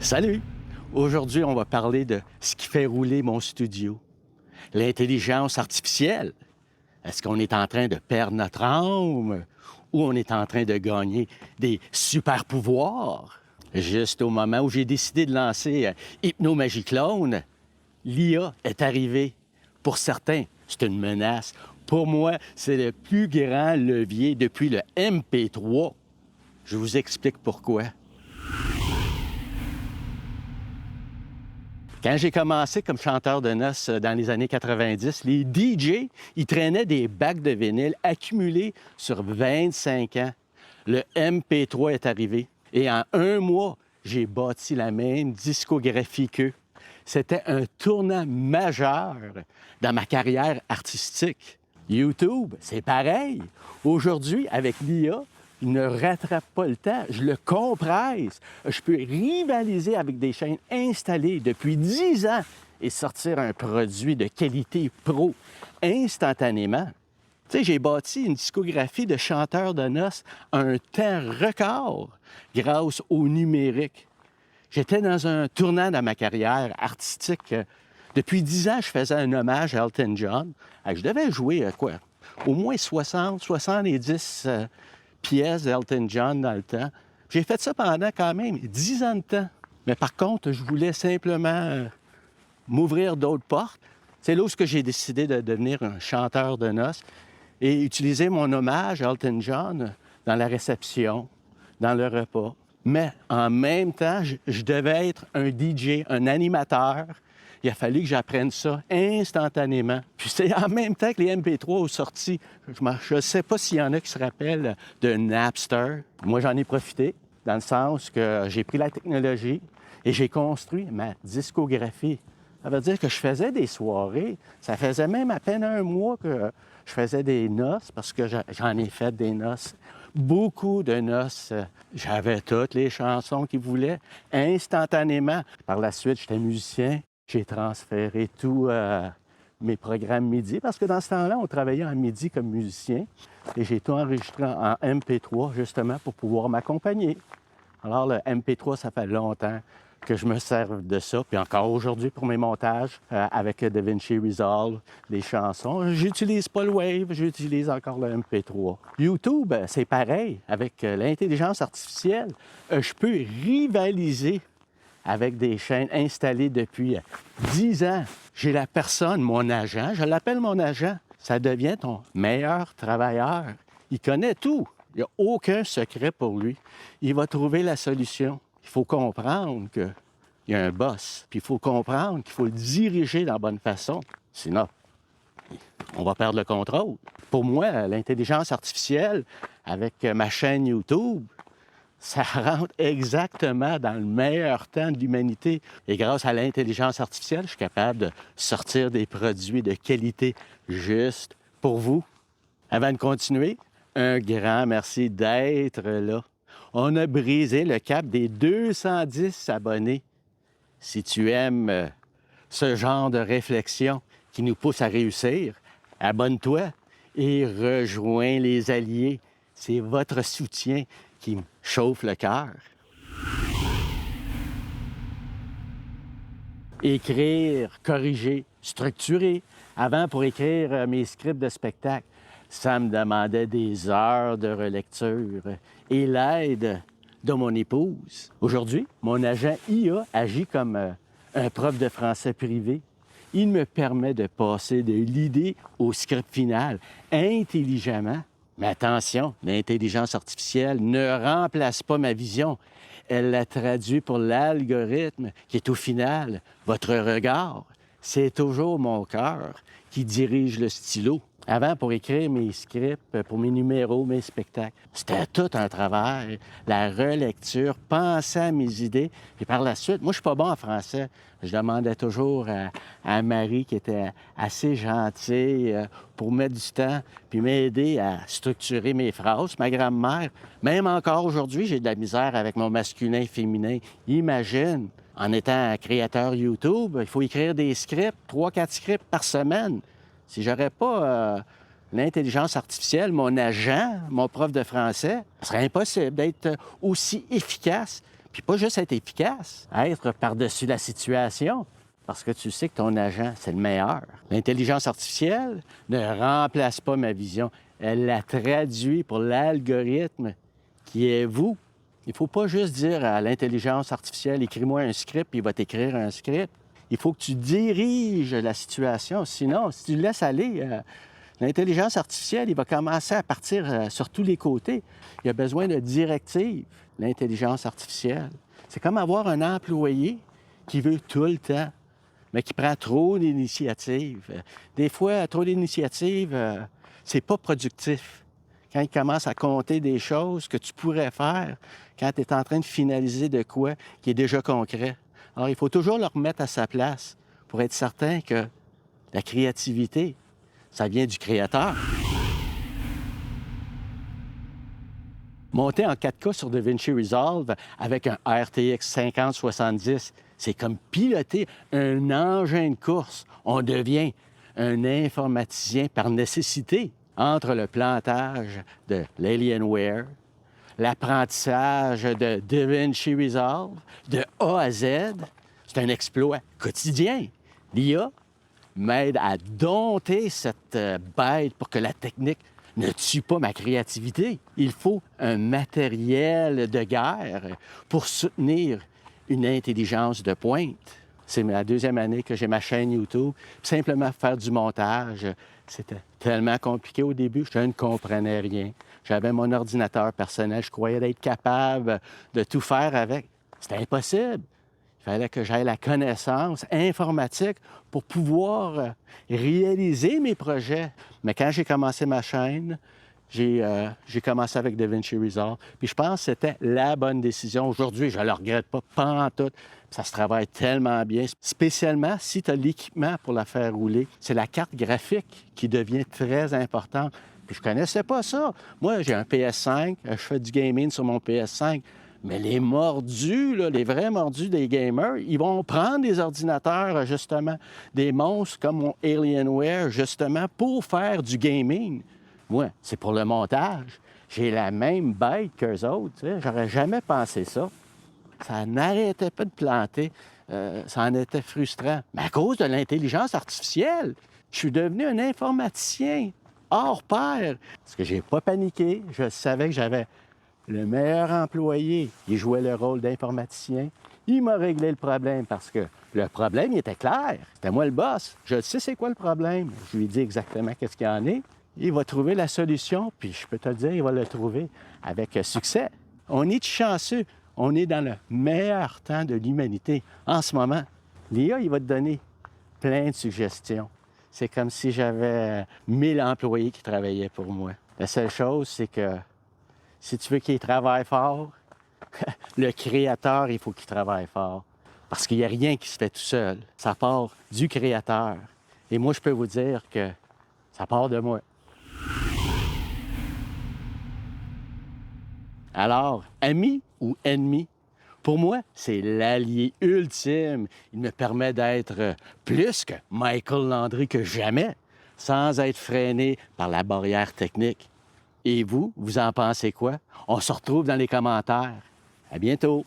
Salut! Aujourd'hui, on va parler de ce qui fait rouler mon studio. L'intelligence artificielle. Est-ce qu'on est en train de perdre notre âme ou on est en train de gagner des super pouvoirs? Juste au moment où j'ai décidé de lancer HypnoMagiClone, l'IA est arrivée. Pour certains, c'est une menace. Pour moi, c'est le plus grand levier depuis le MP3. Je vous explique pourquoi. Quand j'ai commencé comme chanteur de noces dans les années 90, les DJ, ils traînaient des bacs de vinyle accumulés sur 25 ans. Le MP3 est arrivé et en un mois, j'ai bâti la même discographie qu'eux. C'était un tournant majeur dans ma carrière artistique. YouTube, c'est pareil. Aujourd'hui, avec l'IA, il ne rattrape pas le temps, je le compresse. Je peux rivaliser avec des chaînes installées depuis 10 ans et sortir un produit de qualité pro instantanément. Tu sais, j'ai bâti une discographie de chanteurs de noces à un temps record grâce au numérique. J'étais dans un tournant dans ma carrière artistique. Depuis 10 ans, je faisais un hommage à Elton John. Je devais jouer, au moins 60, 70 pièces d'Elton John dans le temps. J'ai fait ça pendant quand même 10 ans de temps. Mais par contre, je voulais simplement m'ouvrir d'autres portes. C'est là où j'ai décidé de devenir un chanteur de noces et utiliser mon hommage à Elton John dans la réception, dans le repas. Mais en même temps, je devais être un DJ, un animateur. Il a fallu que j'apprenne ça instantanément. Puis c'est en même temps que les MP3 ont sorti. Je ne sais pas s'il y en a qui se rappellent de Napster. Moi, j'en ai profité, dans le sens que j'ai pris la technologie et j'ai construit ma discographie. Ça veut dire que je faisais des soirées. Ça faisait même à peine un mois que je faisais des noces, parce que j'en ai fait des noces. Beaucoup de noces. J'avais toutes les chansons qu'ils voulaient instantanément. Par la suite, j'étais musicien. J'ai transféré tous mes programmes MIDI, parce que dans ce temps-là, on travaillait en MIDI comme musicien. Et j'ai tout enregistré en MP3, justement, pour pouvoir m'accompagner. Alors, le MP3, ça fait longtemps que je me serve de ça. Puis encore aujourd'hui, pour mes montages, avec DaVinci Resolve, des chansons, j'utilise pas le Wave, j'utilise encore le MP3. YouTube, c'est pareil. Avec l'intelligence artificielle, je peux rivaliser avec des chaînes installées depuis 10 ans. J'ai la personne, mon agent, je l'appelle mon agent. Ça devient ton meilleur travailleur. Il connaît tout. Il n'y a aucun secret pour lui. Il va trouver la solution. Il faut comprendre qu'il y a un boss, puis il faut comprendre qu'il faut le diriger de la bonne façon. Sinon, on va perdre le contrôle. Pour moi, l'intelligence artificielle, avec ma chaîne YouTube, ça rentre exactement dans le meilleur temps de l'humanité. Et grâce à l'intelligence artificielle, je suis capable de sortir des produits de qualité juste pour vous. Avant de continuer, un grand merci d'être là. On a brisé le cap des 210 abonnés. Si tu aimes ce genre de réflexion qui nous pousse à réussir, abonne-toi et rejoins les alliés. C'est votre soutien qui me chauffe le cœur. Écrire, corriger, structurer. Avant, pour écrire mes scripts de spectacle, ça me demandait des heures de relecture et l'aide de mon épouse. Aujourd'hui, mon agent IA agit comme un prof de français privé. Il me permet de passer de l'idée au script final intelligemment. Mais attention, l'intelligence artificielle ne remplace pas ma vision. Elle la traduit pour l'algorithme qui est au final votre regard. C'est toujours mon cœur qui dirige le stylo. Avant, pour écrire mes scripts, pour mes numéros, mes spectacles, c'était tout un travail. La relecture, penser à mes idées. Puis par la suite, moi, je suis pas bon en français. Je demandais toujours à Marie, qui était assez gentille, pour mettre du temps, puis m'aider à structurer mes phrases. Ma grand-mère, même encore aujourd'hui, j'ai de la misère avec mon masculin et féminin. Imagine, en étant créateur YouTube, il faut écrire des scripts, 3-4 scripts par semaine. Si j'aurais pas l'intelligence artificielle, mon agent, mon prof de français, ce serait impossible d'être aussi efficace Puis pas juste être efficace, être par-dessus la situation, parce que tu sais que ton agent, c'est le meilleur. L'intelligence artificielle ne remplace pas ma vision. Elle la traduit pour l'algorithme qui est vous. Il ne faut pas juste dire à l'intelligence artificielle, écris-moi un script, puis il va t'écrire un script. Il faut que tu diriges la situation. Sinon, si tu laisses aller, l'intelligence artificielle, il va commencer à partir sur tous les côtés. Il a besoin de directives, l'intelligence artificielle. C'est comme avoir un employé qui veut tout le temps, mais qui prend trop d'initiatives. Des fois, trop d'initiatives, c'est pas productif. Quand il commence à compter des choses que tu pourrais faire quand tu es en train de finaliser de quoi qui est déjà concret. Alors, il faut toujours le remettre à sa place pour être certain que la créativité, ça vient du créateur. Monter en 4K sur DaVinci Resolve avec un RTX 5070, c'est comme piloter un engin de course. On devient un informaticien par nécessité. Entre le plantage de l'Alienware, l'apprentissage de DaVinci Resolve, de A à Z, c'est un exploit quotidien. L'IA m'aide à dompter cette bête pour que la technique ne tue pas ma créativité. Il faut un matériel de guerre pour soutenir une intelligence de pointe. C'est la deuxième année que j'ai ma chaîne YouTube. Simplement faire du montage, c'était tellement compliqué au début, je ne comprenais rien. J'avais mon ordinateur personnel, je croyais être capable de tout faire avec. C'était impossible. Il fallait que j'aie la connaissance informatique pour pouvoir réaliser mes projets. Mais quand j'ai commencé ma chaîne, j'ai commencé avec DaVinci Resolve. Puis je pense que c'était la bonne décision. Aujourd'hui, je ne le regrette pas pantoute. Ça se travaille tellement bien, spécialement si tu as l'équipement pour la faire rouler. C'est la carte graphique qui devient très importante. Puis je ne connaissais pas ça. Moi, j'ai un PS5, je fais du gaming sur mon PS5. Mais les mordus, là, les vrais mordus des gamers, ils vont prendre des ordinateurs, justement, des monstres comme mon Alienware, justement, pour faire du gaming. Moi, c'est pour le montage. J'ai la même bête qu'eux autres. Tu sais. J'aurais jamais pensé ça. Ça n'arrêtait pas de planter. Ça en était frustrant. Mais à cause de l'intelligence artificielle, je suis devenu un informaticien hors pair. Parce que j'ai pas paniqué. Je savais que j'avais le meilleur employé. Il jouait le rôle d'informaticien. Il m'a réglé le problème parce que le problème, il était clair. C'était moi le boss. Je sais c'est quoi le problème. Je lui ai dit exactement qu'est-ce qu'il y en est. Il va trouver la solution, puis je peux te le dire, il va le trouver avec succès. On est chanceux. On est dans le meilleur temps de l'humanité en ce moment. L'IA, il va te donner plein de suggestions. C'est comme si j'avais 1000 employés qui travaillaient pour moi. La seule chose, c'est que si tu veux qu'il travaille fort, le créateur, il faut qu'il travaille fort. Parce qu'il n'y a rien qui se fait tout seul. Ça part du créateur. Et moi, je peux vous dire que ça part de moi. Alors, ami ou ennemi? Pour moi, c'est l'allié ultime. Il me permet d'être plus que Michael Landry que jamais, sans être freiné par la barrière technique. Et vous, vous en pensez quoi? On se retrouve dans les commentaires. À bientôt!